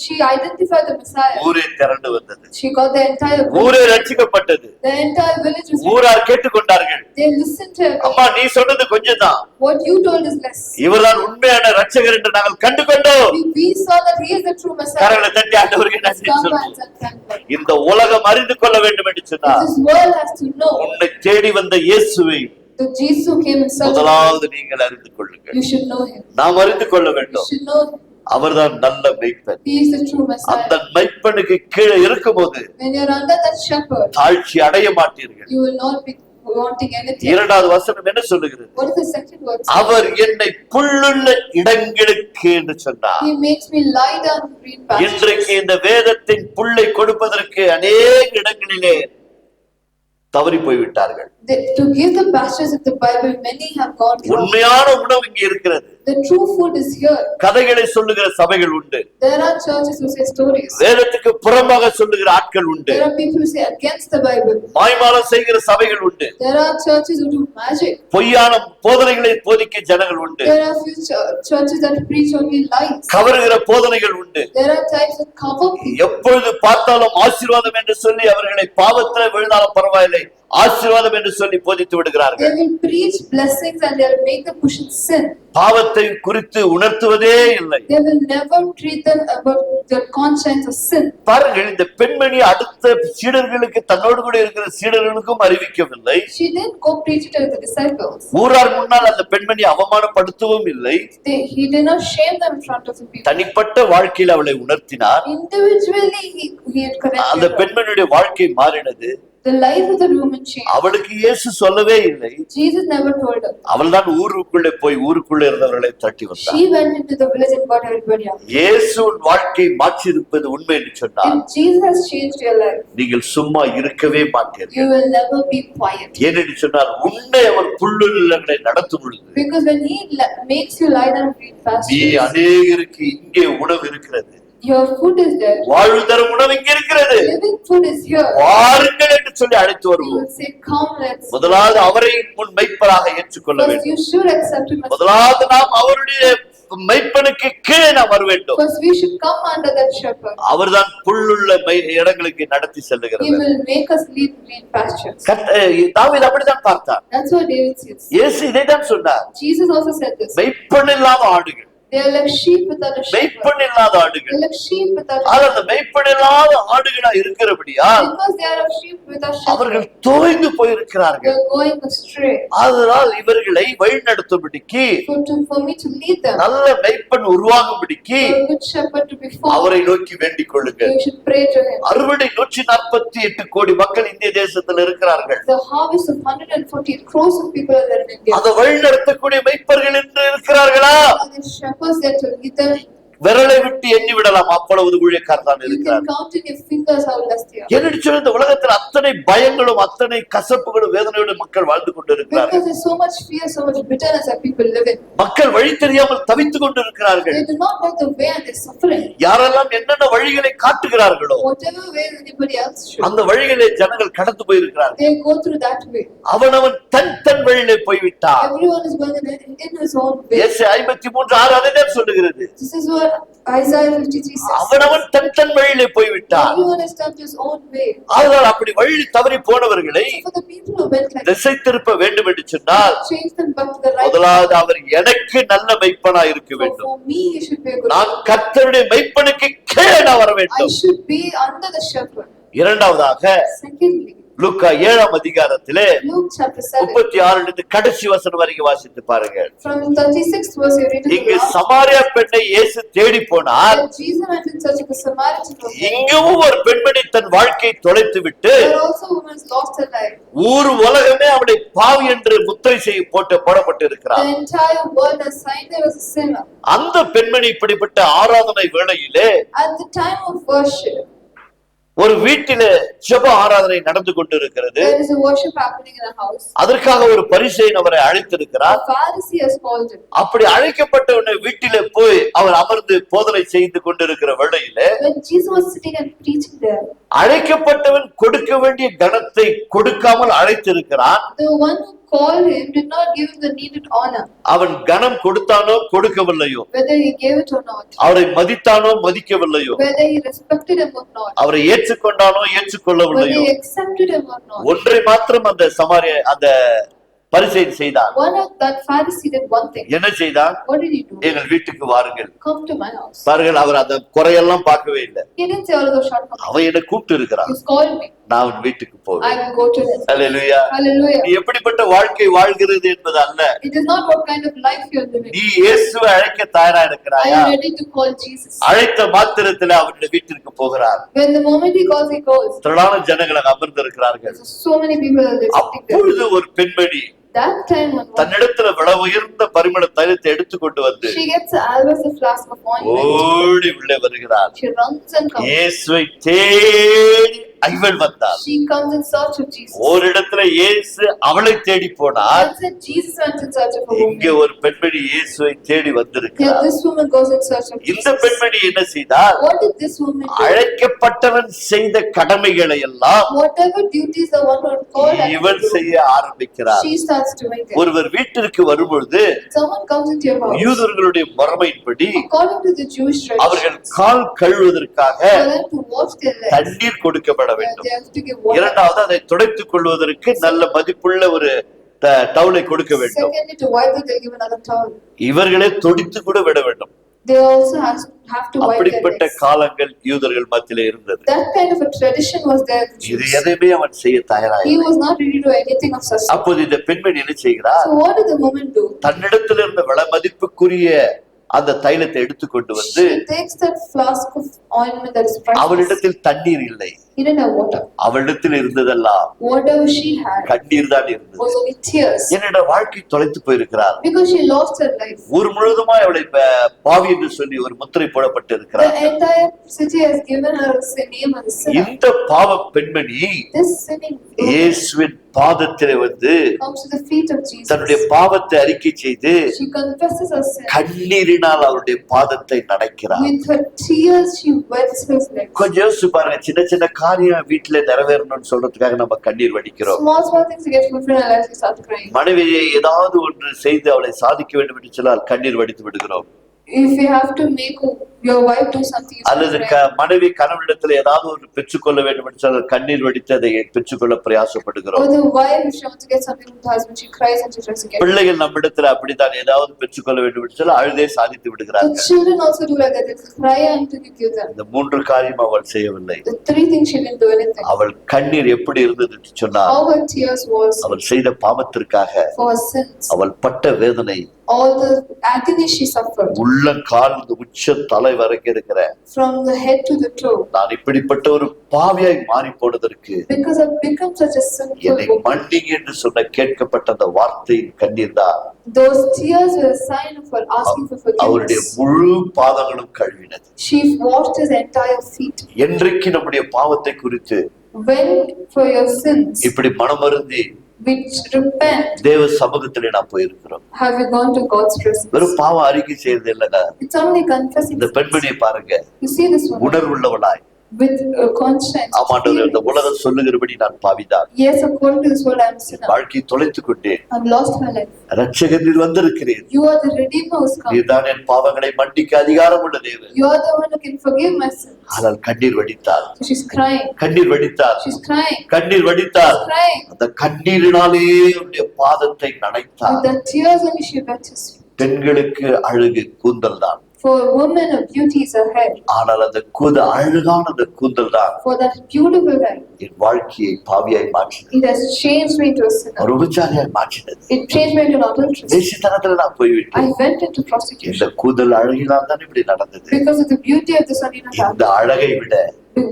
She identified the Messiah. ஊரே திரண்டு வந்தது. She got the entire village. ஊரே ரட்சிக்கப்பட்டது. The entire village was. ஊரார் கேட்டுக்கொண்டார்கள். They listened to her. அம்மா நீ சொன்னது கொஞ்சம் தான், What you told is less. இவர்தான் உண்மையான ரட்சகர் என்று நாங்கள் கண்டு கொண்டோம். We saw that he is the true Messiah. கரங்களை தட்டி ஆண்டவருக்கு நன்றி Come சொல்லுவோம். and thank God. இந்த உலகம் அறிந்து கொள்ள வேண்டும் என்று சொன்னார். This world has to know உன்னை தேடி வந்த இயேசுவை the Jesus who came in such a way. முதலாவது நீங்கள் அறிந்து கொள்ளுங்கள். You should know him. நாம் அறிந்து கொள்ள You வேண்டும். should know him. அவர்தான் நல்ல மெய்ப்பன். He is the true அந்த Messiah. மெய்ப்பனுக்கு கீழே இருக்கும்போது When you are under that shepherd, தாழ்ச்சி அடைய மாட்டீர்கள். you will not be wanting anything. இரண்டாவது வசனம் என்ன சொல்லுகிறது? What is the second word? அவர் என்னை புல்லுள்ள இடங்களுக்கு என்று சொன்னார். He makes me lie down in green இன்றைக்கு pastures. இந்த வேதத்தின் புல்லை கொடுப்பதற்கு அநேக இடங்களிலே தவறி போய்விட்டார்கள். To give the pastures of the Bible, many have gone wrong. உண்மையான உணவு இங்கே இருக்கிறது. The true food is here. கதைகளை சொல்லுகிற சபைகள் உண்டு. There are churches who say stories. வேதத்துக்கு புறம்பாக சொல்லுகிற ஆட்கள் உண்டு. There are people who say against the Bible. மாய்மாலம் செய்கிற சபைகள் உண்டு. There are churches who do magic. பொய்யான போதனைகளை போதிக்க ஜனங்கள் உண்டு. There are few churches that preach only lies. கவருகிற போதனைகள் உண்டு. There are types that cover people. எப்பொழுது பார்த்தாலும் ஆசீர்வாதம் என்று சொல்லி அவர்களை பாவத்தில் விழுந்தாலும் பரவாயில்லை, ஆசீர்வாதம் என்று சொல்லி போதித்து They விடுகிறார்கள். will preach blessings and they will make them push in sin. பாவத்தை குறித்து உணர்த்துவதே இல்லை. They will never treat them about their conscience of sin. பாருங்கள், இந்த பெண்மணி அடுத்த சீடர்களுக்கு தன்னோடு கூட இருக்கிற சீடர்களுக்கும் அறிவிக்கவில்லை. She didn't go preach it to the disciples. ஊரார் முன்னால் அந்த பெண்மணி அவமானப்படுத்தவும் இல்லை. He did not shame them in front of the people. தனிப்பட்ட வாழ்க்கையில் அவளை உணர்த்தினார். Individually, he had அந்த corrected her. பெண்மணியுடைய வாழ்க்கை மாறினது. The life of the woman changed. அவளுக்கு இயேசு சொல்லவே இல்லை. Jesus never told her. அவள்தான் ஊருக்குள்ளே போய் ஊருக்குள்ளே இருந்தவர்களை தட்டி வந்தாள். She went into the village and got everybody out. இயேசுவின் வாழ்க்கை மாற்றி இருப்பது உண்மை என்று சொன்னார். If Jesus has changed your life, நீங்கள் சும்மா இருக்கவே மாட்டீர்கள். you will never be quiet. ஏனென்று சொன்னால் உன்னை அவர் புல்லுலங்களை நடத்தும் பொழுது, Because when he makes you lie down and green நீ pastures, அநேகருக்கு இங்கே உணவு இருக்கிறது, your food is there. வாழ்வு தரும் உணவு இங்கே இருக்கிறது, Living food is here. வாருங்கள் என்று சொல்லி அழைத்து He வருவோம். will say, come, let's. முதலாவது அவரை முன் மெய்ப்பராக ஏற்றுக்கொள்ள First, வேண்டும். you should accept him as. முதலாவது நாம் அவருடைய மெய்ப்பனுக்கு கீழே நாம் வர வேண்டும். First, we should come under that shepherd. அவர்தான் புல்லுள்ள இடங்களுக்கு நடத்தி He செல்லுகிறவர். will make us lead green pastures. தாவீது அப்படித்தான் பார்த்தார். That's what David says. இயேசு இதைத்தான் சொன்னார். Jesus also said this. மெய்ப்பன் இல்லாத ஆடுகள், They are like sheep without a shepherd. மெய்ப்பன் இல்லாத They ஆடுகள். are like sheep without a ஆனால் அந்த மெய்ப்பன் இல்லாத ஆடுகளா இருக்கிறபடியா Because they are of sheep without அவர்கள் shepherd. தோய்ந்து They போயிருக்கிறார்கள். are going astray. அதனால் இவர்களை வழிநடத்தும்படிக்கு For me to lead them, நல்ல மெய்ப்பன் உருவாகும்படிக்கு for a good shepherd to be formed, அவரை நோக்கி வேண்டிக் கொள்ளுங்கள். you should pray to him. அறுவடை 148 கோடி மக்கள் இந்திய தேசத்தில் இருக்கிறார்கள். The harvest of 140 crores of people are there in India. அதை வழிநடத்தக்கூடிய மெய்ப்பர்கள் என்று இருக்கிறார்களா? Are there shepherds there to lead them? விரலை விட்டு எண்ணி விடலாம், அவ்வளவு ஊழியக்காரர் தான் You இருக்கிறார். can count in your fingers how less they are. என்னன்னு சொல்லி இந்த உலகத்தில் அத்தனை பயங்களும் அத்தனை கசப்புகளும் வேதனையோடு மக்கள் வாழ்ந்து கொண்டிருக்கிறார்கள். Because there's so much fear, so much bitterness that people live in. மக்கள் வழி தெரியாமல் தவித்துக் கொண்டிருக்கிறார்கள். They do not know the way and they're suffering. யாரெல்லாம் என்னென்ன வழிகளை காட்டுகிறார்களோ Whatever way anybody else should, அந்த வழிகளை ஜனங்கள் கடந்து போயிருக்கிறார்கள். they go through that way. அவனவன் தன் வழியிலே போய்விட்டான். Everyone is going in his own way. இயேசு 53:6 அதைத்தான் சொல்லுகிறது. This is what Isaiah 53 says. அவனவன் தன் வழியிலே போய்விட்டான். Everyone has turned his own way. அதனால் அப்படி வழி தவறி போனவர்களை So for the people who went like திசை திருப்ப வேண்டும் என்று சொன்னால் change them back to the right. முதலாவது அவர் எனக்கு நல்ல மெய்ப்பனா இருக்க So வேண்டும். for me, you should be a good நான் shepherd. கர்த்தருடைய மெய்ப்பனுக்கு கீழே நான் வர I வேண்டும். should be under the shepherd. இரண்டாவதாக Secondly, லூக்கா 7ஆம் அதிகாரத்திலே Luke chapter 7. 36 கடைசி வசனம் வரைக்கும் வாசித்து பாருங்கள். From 36th verse, you read it இங்கு aloud. சமாரியா பெண்ணை இயேசு தேடி போனார். When Jesus went in search of a Samaritan woman, இங்கும் ஒரு பெண்மணி தன் வாழ்க்கையை தொலைத்து விட்டு there also women lost her life. ஊர் உலகமே அவனை பாவி என்று முத்திரை செய்ய போடப்பட்டு இருக்கிறார். The entire world has signed her as a sinner. அந்த பெண்மணி இப்படிப்பட்ட ஆராதனை வேளையிலே At the time of worship, ஒரு வீட்டிலே ஜெப ஆராதனை நடந்து கொண்டிருக்கிறது. there is a worship happening in a house. அதற்காக ஒரு பரிசேயன் அவரை அழைத்திருக்கிறார். A Pharisee has called him. அப்படி அழைக்கப்பட்ட உடனே வீட்டிலே போய் அவர் அமர்ந்து போதனை செய்து கொண்டிருக்கிற வேளையிலே When Jesus was sitting and preaching there, அழைக்கப்பட்டவன் கொடுக்க வேண்டிய கனத்தை கொடுக்காமல் அழைத்திருக்கிறான். the one who called him did not give him the needed honor. அவன் கனம் கொடுத்தானோ கொடுக்கவில்லையோ, Whether he gave it or not, அவரை மதித்தானோ மதிக்கவில்லையோ, whether he respected him or not, அவரை ஏற்றுக்கொண்டானோ whether ஏற்றுக்கொள்ளவில்லையோ, he accepted him or not. ஒன்றை மாத்திரம் அந்த பரிசேயன் செய்தான். One of that Pharisee did one thing. என்ன செய்தான்? What did he do? எங்கள் வீட்டுக்கு வாருங்கள். Come to my house. பாருங்கள், அவர் அந்த குறையெல்லாம் பார்க்கவே இல்லை. He didn't say all of those shortcomings. அவன் என்னை கூப்பிட்டு இருக்கிறான், He's called me. நான் அவன் வீட்டுக்கு I போவேன். will go to him. Hallelujah. Hallelujah. நீ எப்படிப்பட்ட வாழ்க்கை வாழ்கிறது என்பது அல்ல, It is not what kind of life you are living. நீ இயேசுவை அழைக்க தயாரா Are இருக்கிறாயா? you ready to call Jesus? அழைத்த மாத்திரத்துல அவருடைய வீட்டிற்கு போகிறார். When the moment he calls, he goes. திரளான ஜனங்கள் அங்க அமர்ந்திருக்கிறார்கள். So many people are there sitting there. அப்பொழுது ஒரு பெண்மணி That time when தன்னிடத்துல விலை உயர்ந்த பரிமள தைலத்தை எடுத்துக்கொண்டு வந்து she gets an alabaster flask of ointment, ஓடி உள்ளே வருகிறார். she runs and comes. இயேசுவை தேடி இவள் வந்தார். She comes in search of Jesus. ஒரு இடத்துல இயேசு அவளை தேடி போனார். Once said Jesus went in search of a இங்கே woman. ஒரு பெண்மணி இயேசுவை தேடி Here வந்திருக்கிறார். this woman goes in search of இந்த Jesus. பெண்மணி என்ன செய்தார்? What did this woman do? அழைக்கப்பட்டவன் செய்த கடமைகளை எல்லாம் Whatever duties the one who called her இவள் to do, செய்ய ஆரம்பிக்கிறார். she starts doing it. ஒருவர் வீட்டிற்கு வரும்பொழுது Someone comes into your house. யூதர்களுடைய முறைமையின்படி According to the Jewish tradition, அவர்கள் கால் கழுவுவதற்காக for them to wash their legs, தண்ணீர் கொடுக்கப்பட வேண்டும். they have to give water. இரண்டாவது அதை துடைத்துக் கொள்வதற்கு நல்ல மதிப்புள்ள ஒரு டவுலை கொடுக்க வேண்டும். Secondly, to wipe it, they give another towel. இவர்களே தொடித்து கூட விட வேண்டும். They also have to wipe their அப்படிப்பட்ட legs. காலங்கள் யூதர்கள் மத்தியிலே இருந்தது. That kind of a tradition was there. in இது Jews. எதையுமே அவன் செய்ய தயாராக He was not ready to do anything of such. அப்போது இந்த பெண்மணி என்ன செய்கிறார்? So what did the woman do? தன்னிடத்தில் இருந்த விலை மதிப்புக்குரிய அந்த தைலத்தை எடுத்துக்கொண்டு வந்து She takes that flask of ointment that is priceless. அவளிடத்தில் தண்ணீர் இல்லை. He didn't have water. அவளிடத்தில் இருந்ததெல்லாம் Whatever she had கண்ணீர் தான் இருந்தது. was only tears. என்னோட வாழ்க்கை தொலைத்து போயிருக்கிறார். Because she lost her life. ஊர் முழுவதுமா அவளை பாவி என்று சொல்லி ஒரு முத்திரை போடப்பட்டு இருக்கிறார். The entire city has given her a name as a sinner. இந்த பாவ பெண்மணி This sinning இயேசுவின் பாதத்திலே வந்து comes to the feet of Jesus. தன்னுடைய பாவத்தை அறிக்கை செய்து She confesses her sin. கண்ணீரினால் அவருடைய பாதத்தை நனைக்கிறார். With her tears she wets his legs. கொஞ்சம் யோசிச்சு பாருங்க, சின்ன சின்ன காரியம் வீட்டுல நிறைவேறணும்னு சொல்றதுக்காக நம்ம கண்ணீர் வடிக்கிறோம். Small things to get fulfilled in our lives, we start crying. மனைவியை ஏதாவது ஒன்று செய்து அவளை சாதிக்க வேண்டும் என்று சொன்னால் கண்ணீர் வடித்து விடுகிறோம். If you have to make your wife do something, you start அல்லது crying. மனைவி கணவனிடத்தில் ஏதாவது ஒரு பெற்றுக்கொள்ள வேண்டும் என்று சொன்னால் கண்ணீர் வடித்து அதை பெற்றுக்கொள்ள பிரயாசப்படுகிறோம். Or the wife, if she wants to get something from the husband, she cries and she tries to get it. பிள்ளைகள் நம்மிடத்தில் அப்படித்தான் ஏதாவது பெற்றுக்கொள்ள வேண்டும் என்று சொன்னால் அழுதே சாதித்து The விடுகிறார்கள். children also do like that. They cry until you give them. இந்த மூன்று காரியம் அவள் செய்யவில்லை. The three things she didn't do anything. அவள் கண்ணீர் எப்படி இருந்தது என்று சொன்னால் How her tears was அவள் செய்த பாவத்திற்காக for her sins. அவள் பட்ட வேதனை, All the agony she suffered உள்ளங்கால் உச்ச தலை வரைக்கும் இருக்கிற from the head to the toe. நான் இப்படிப்பட்ட ஒரு பாவியாய் மாறி போனதற்கு Because I've become such a sinful என்னை woman. மன்னிங்க என்று சொன்ன கேட்கப்பட்ட அந்த வார்த்தையின் கண்ணீர் தான் Those tears were a sign of her asking for அவருடைய forgiveness. முழு பாதங்களும் கழுவினது. She washed his entire feet. என்றைக்கு நம்முடைய பாவத்தை குறித்து When for your sins, இப்படி மனமருந்தி which repent, தேவ சமூகத்திலே நாம் போயிருக்கிறோம். have you gone to God's presence? வெறும் பாவம் அறிக்கை செய்யறது இல்லைங்க. It's only confessing. இந்த பெண்மணியை பாருங்க, You see this one உணர்வுள்ளவளாய், with a conscience. ஆமாண்டவர் இந்த உலகம் சொல்லுகிறபடி நான் பாவிதான், Yes, according to this world, I am a sinner. வாழ்க்கையை தொலைத்துக் கொண்டேன், I've lost my life. ரட்சகர் நீர் வந்திருக்கிறீர், You are the Redeemer who's come. நீர்தான் என் பாவங்களை மன்னிக்க அதிகாரம் உள்ள தேவன். You are the one who can forgive my sins. ஆனால் கண்ணீர் வடித்தார், So she's crying. கண்ணீர் வடித்தார், She's crying. கண்ணீர் வடித்தார். She's crying. அந்த கண்ணீரினாலே அவருடைய பாதத்தை நனைத்தார். With the tears only she wet his feet. பெண்களுக்கு அழகு கூந்தல் தான், For a woman, her beauty is her hair. ஆனால் அந்த அழகான அந்த கூந்தல் தான் For that beautiful hair, என் வாழ்க்கையை பாவியாய் மாற்றினது, it has changed me into a sinner. ஒரு விபச்சாரியாய் மாற்றினது. It changed me into an adulteress. தேசித்தனத்துல நான் போய்விட்டேன். I went into prostitution. இந்த கூந்தல் அழகினால் தான் இப்படி நடந்தது. Because of the beauty of the son in her இந்த அழகை விட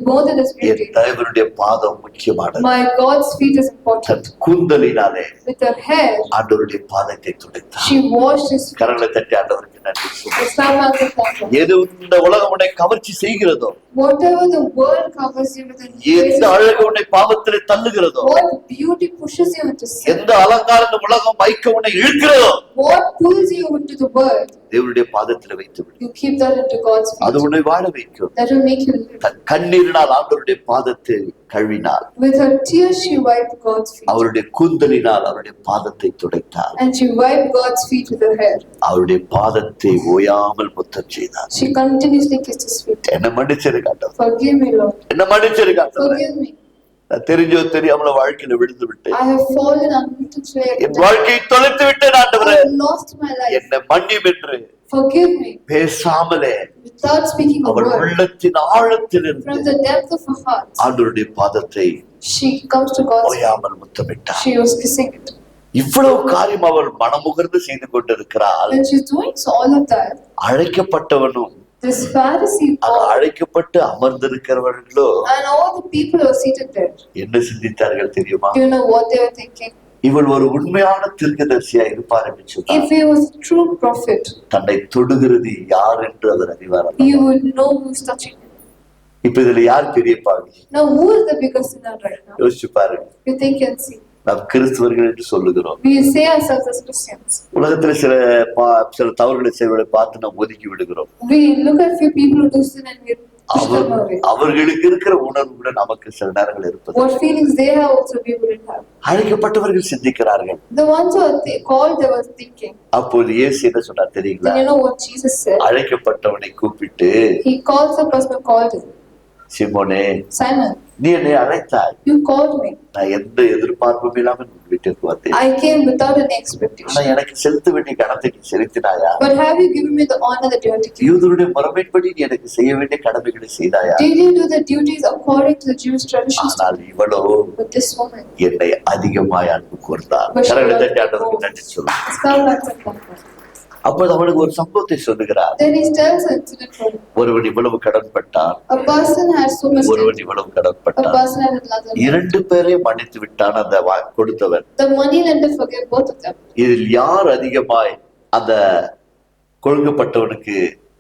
more than his என் beauty. தலைவருடைய பாதம் முக்கியமானது. My God's feet is important. Than கூந்தலினாலே With her hair, ஆண்டவருடைய பாதத்தை துடைத்தார். she washed his feet. கரங்களை தட்டி ஆண்டவருக்கு நன்றி சொல்லுங்கள். It's not about the thankful. எது இந்த உலகம் உன்னை கவர்ச்சி செய்கிறதோ, Whatever the world covers you with, எந்த அழகு உன்னை பாவத்திலே தள்ளுகிறதோ, what beauty pushes you into sin, எந்த அலங்காரம் இந்த உலகம் வைக்க உன்னை இழுக்கிறதோ, what pulls you into the world, தேவனுடைய பாதத்தில் வைத்து விடு. you keep that into God's அது feet. உன்னை வாழ வைக்கும். That will make you live. தன் கண்ணீரினால் ஆண்டவருடைய பாதத்தை கழுவினார், With her tears, she wiped God's feet. அவருடைய கூந்தலினால் அவருடைய பாதத்தை துடைத்தார், And she wiped God's feet with her hair. அவருடைய பாதத்தை ஓயாமல் முத்தம் செய்தார். She continuously kissed his feet. என்ன மன்னிச்சிருக்காண்டவர், Forgive me, Lord. என்ன மன்னிச்சிருக்காண்டவர். Forgive me. நான் தெரிஞ்சோ தெரியாமல வாழ்க்கையில விழுந்து விட்டேன், I have fallen unintentionally. என் வாழ்க்கையை தொலைத்து விட்டேன் I ஆண்டவரே, have lost my life. என்ன மன்னியும் என்று Forgive me. பேசாமலே Without speaking a அவள் word, உள்ளத்தின் ஆழத்தில் from இருந்து the depth of her heart, ஆண்டவருடைய பாதத்தை she comes to God's feet. ஓயாமல் முத்தமிட்டார். She was kissing it. இவ்வளவு காரியம் அவள் மனமுகர்ந்து செய்து கொண்டிருக்கிறாள். When she's doing so all of that, அழைக்கப்பட்டவனும் this Pharisee Paul அழைக்கப்பட்டு அமர்ந்திருக்கிறவர்களோ and all the people who are seated there, என்ன சிந்தித்தார்கள் தெரியுமா? do you know what they were thinking? இவள் ஒரு உண்மையான தீர்க்கதரிசியா இருப்பார் என்று சொன்னார். If he was a true prophet, தன்னை தொடுகிறது யார் என்று அவர் அறிவார். you would know who's touching him. இப்ப இதுல யார் பெரிய பாவி? Now, who is the biggest sinner right now? யோசிச்சு பாருங்க. You think and see. நாம் கிறிஸ்துவர்கள் என்று சொல்லுகிறோம். We say ourselves as Christians. உலகத்துல சில தவறுகளை செய்வதை பார்த்து நாம் ஒதுக்கி விடுகிறோம். We look at few people who do sin and we push them away. அவர்களுக்கு இருக்கிற உணர்வு கூட நமக்கு சில நேரங்கள் இருப்பது. What feelings they have also we wouldn't have. அழைக்கப்பட்டவர்கள் சிந்திக்கிறார்கள். The ones who are called, they were thinking. அப்போது இயேசு என்ன சொன்னார் தெரியுங்களா? Then you know what Jesus said? அழைக்கப்பட்டவனை கூப்பிட்டு, He calls the person who called him. சிமோனே, Simon, நீ என்னை அழைத்தாய், you called me. நான் எந்த எதிர்பார்ப்பும் இல்லாமல் உன் வீட்டிற்கு வந்தேன். I came without any ஆனா expectation. எனக்கு செலுத்த வேண்டிய கடத்தை நீ செலுத்தினாயா? But have you given me the honor that you have to give? யூதருடைய முறைமைப்படி நீ எனக்கு செய்ய வேண்டிய கடமைகளை செய்தாயா? Did you do the duties according to the Jewish traditions? ஆனால் இவளோ But this woman, என்னை அதிகமாய் அன்பு கூர்ந்தார். But she கரங்களை loved தட்டி me ஆண்டவருக்கு more. நன்றி சொல்லுங்க. Let's come back to that. அப்போது அவனுக்கு ஒரு சம்பவத்தை சொல்லுகிறார். Then he tells an incident for him. ஒருவன் இவ்வளவு கடன் பட்டான், A person has so much debt. ஒருவன் இவ்வளவு கடன் A Pathan. person has another. இரண்டு பேரையும் மன்னித்து விட்டான் அந்த கொடுத்தவன். The money lender forgave both of them. இதில் யார் அதிகமாய் அந்த கொடுக்கப்பட்டவனுக்கு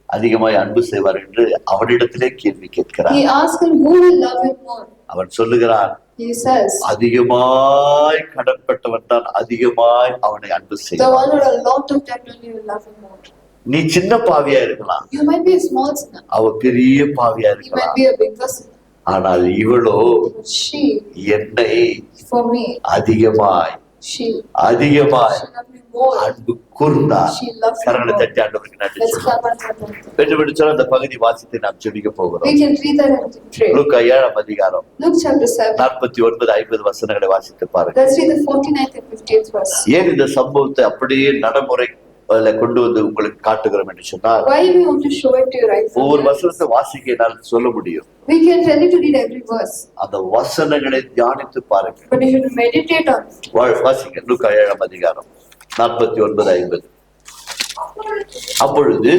அதிகமாய் அன்பு செய்வார் என்று அவனிடத்திலே கேள்வி கேட்கிறார். He asked him who will love him more. அவன் சொல்லுகிறான், He says, அதிகமாய் கடன்பட்டவன் தான் அதிகமாய் அவனை அன்பு the செய்வான். one with a lot of debt only will love him more. நீ சின்ன பாவியா இருக்கலாம், You might be a small sinner. அவ பெரிய பாவியா You might இருக்கலாம். be a big person. ஆனால் இவளோ But she, என்னை for me, அதிகமாய் she அதிகமாய் loved me more. அன்பு கூர்ந்தார். She loves me கரங்களை more. தட்டி ஆண்டவருக்கு நன்றி Let's சொல்லுவோம். clap our hands. பெற்று சொன்ன அந்த பகுதி வாசித்து நாம் ஜெபிக்க போகிறோம். We can read that and pray. லூக்கா 7ஆம் அதிகாரம் Luke chapter 7. 49-50 வசனங்களை வாசித்து பாருங்க. Let's read the 49th and 50th verse. ஏன் இந்த சம்பவத்தை அப்படியே நடைமுறை கொண்டு வந்து உங்களுக்கு காட்டுகிறோம் என்று சொன்னால், Why we want to show it to you right from ஒவ்வொரு here? வசனத்தை வாசிக்க என்னால் சொல்ல முடியும். We can tell you to read every verse, அந்த வசனங்களை தியானித்து பாருங்க. but you should meditate on it. வாசிக்க லூக்கா 7ஆம் அதிகாரம் 49-50. அப்பொழுது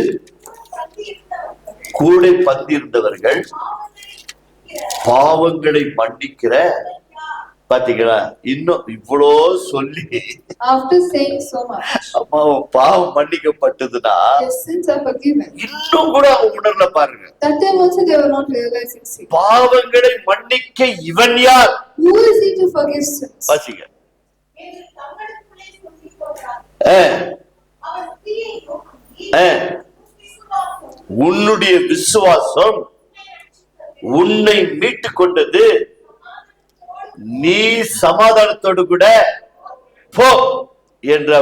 கூட பந்திருந்தவர்கள் பாவங்களை மன்னிக்கிற, பாத்தீங்களா, இன்னும் இவ்வளோ சொல்லி After saying so much, அம்மா பாவம் மன்னிக்கப்பட்டதுன்னா their sins are forgiven. இன்னும் கூட அவங்க உணர்ல பாருங்க. That time also they were not realizing sin. பாவங்களை மன்னிக்க இவன் யார்? Who is he to forgive sins? வாசிங்க. உன்னுடைய விசுவாசம் உன்னை மீட்டுக் கொண்டது, நீ சமாதானத்தோடு கூட போ என்று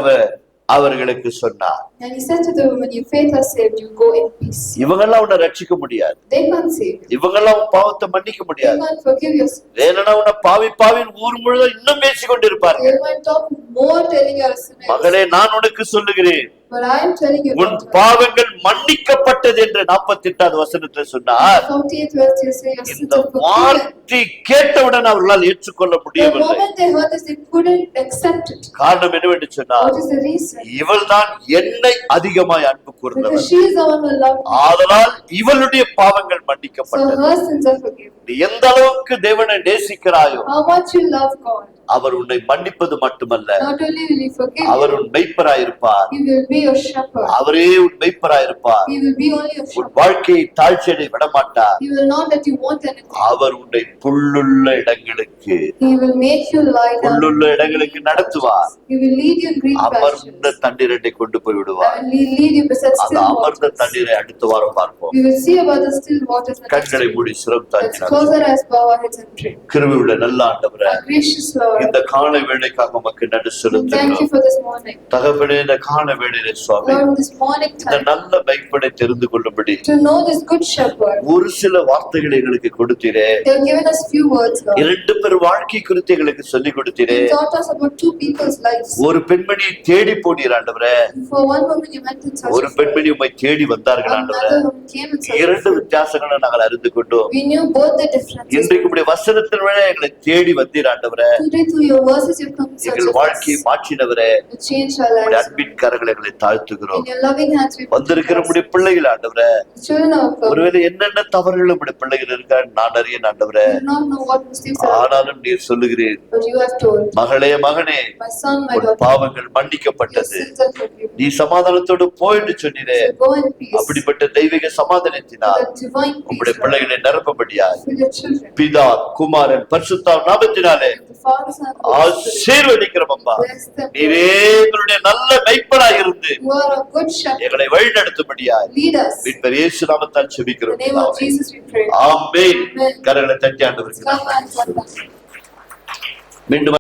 அவர்களுக்கு சொன்னார். And he said to the woman, your faith has saved you, go in peace. இவங்கெல்லாம் உன்னை ரட்சிக்க முடியாது, They can't save you. இவங்கெல்லாம் பாவத்தை மன்னிக்க They முடியாது. can't forgive your sins. வேணும்னா உன்னை பாவின் ஊர் முழுவதும் இன்னும் பேசிக் கொண்டிருப்பார்கள். They might talk more telling you are a sinner. மகளே, நான் உனக்கு சொல்லுகிறேன், But I am telling you, உன் பாவங்கள் மன்னிக்கப்பட்டது என்று 48வது வசனத்தை சொன்னார். 48th verse, you say your sins இந்த are forgiven. வார்த்தை கேட்டவுடன் அவர்களால் ஏற்றுக்கொள்ள The முடியவில்லை. moment they heard this, they couldn't accept it. காரணம் என்னவென்று சொன்னார், What is the reason? இவள்தான் என்னை அதிகமாய் அன்பு Because கூர்ந்தவள், she is the one who loved me. ஆதலால் இவளுடைய பாவங்கள் So மன்னிக்கப்பட்டது. her sins are forgiven. நீ எந்த அளவுக்கு தேவனை நேசிக்கிறாயோ How much you love God. அவர் உன்னை மன்னிப்பது மட்டுமல்ல, Not only will he forgive our you, உன் மெய்ப்பராயிருப்பார். he will be your shepherd. அவரே உன் மெய்ப்பராயிருப்பார். He will be only your உன் shepherd. வாழ்க்கையை தாழ்ச்சியடை விடமாட்டார். He will not let you want anything. அவர் உன்னை புல்லுள்ள இடங்களுக்கு He will make you lie down. புல்லுள்ள இடங்களுக்கு நடத்துவார். He will lead you in green அமர்ந்த pastures. தண்ணீரை கொண்டு போய் விடுவார். And he will lead you beside அந்த still அமர்ந்த waters. தண்ணீரை அடுத்த வாரம் பார்ப்போம். We will see about the still waters. next கண்களை week. மூடி சிரம் Let's தாங்கினார். close our eyes, bow our heads and pray. கிருபையுள்ள நல்ல ஆண்டவரே, Our gracious Lord, இந்த கால வேளைக்காக உமக்கு நன்றி we thank you செலுத்துகிறோம். for this morning. தகப்பனே, இந்த கால வேளையிலே சுவாமி, Lord, this morning இந்த time, நல்ல மெய்ப்பனை தெரிந்து கொள்ளும்படி to know this good shepherd, ஒரு சில வார்த்தைகளை எங்களுக்கு கொடுத்தீரே. they have given us few words, Lord. இரண்டு பேர் வாழ்க்கை குறித்து எங்களுக்கு சொல்லிக் கொடுத்தீரே. You taught us about two people's lives. ஒரு பெண்மணியை தேடி போனீர் ஆண்டவரே, For one woman you went in search ஒரு of, பெண்மணி உம்மை தேடி வந்தார்கள் ஆண்டவரே. another woman came in search இரண்டு of. வித்தியாசங்களை நாங்கள் அறிந்து கொண்டோம். We knew both the differences. இன்றைக்கு உடைய வசனத்தின் வழியா எங்களை தேடி வந்தீர் ஆண்டவரே. Today through your verses you come in search எங்கள் of us. வாழ்க்கையை மாற்றினவரே, You change our உடைய lives. அன்பின் கரங்களை எங்களை தாழ்த்துகிறோம். In your loving hands we put வந்திருக்கிற us. உடைய பிள்ளைகள் ஆண்டவரே, The children of God. ஒருவேளை என்னென்ன தவறுகள் உடைய பிள்ளைகள் இருக்கான்னு நான் அறியேன் ஆண்டவரே. We do not know what mistakes are, ஆனாலும் நீர் சொல்லுகிறீர், but you have told. மகளே மகனே, My son, my உன் daughter, பாவங்கள் your மன்னிக்கப்பட்டது, sins are forgiven. நீ சமாதானத்தோடு போயிட்டு சொன்னீரே. So go in peace. அப்படிப்பட்ட தெய்வீக சமாதானத்தினால் The divine உம்முடைய peace, Lord, பிள்ளைகளை நிரப்பபடியாய் for your children. பிதா குமாரன் பரிசுத்த நாமத்தினாலே The Father, Son, and Holy Spirit. ஆசீர்வதிக்கிறோம் அப்பா. Bless them. நீரே எங்களுடைய நல்ல மெய்ப்பனாய் இருந்து You are a good shepherd. எங்களை வழிநடத்தும்படியாய் Lead us. மீட்பர் இயேசு நாமத்தால் In the ஜெபிக்கிறோம் name of பிதாவே. Jesus we pray. Amen. Amen. கரங்களை தட்டி ஆண்டவருக்கு Clap நன்றி. hands, clap hands. மீண்டும்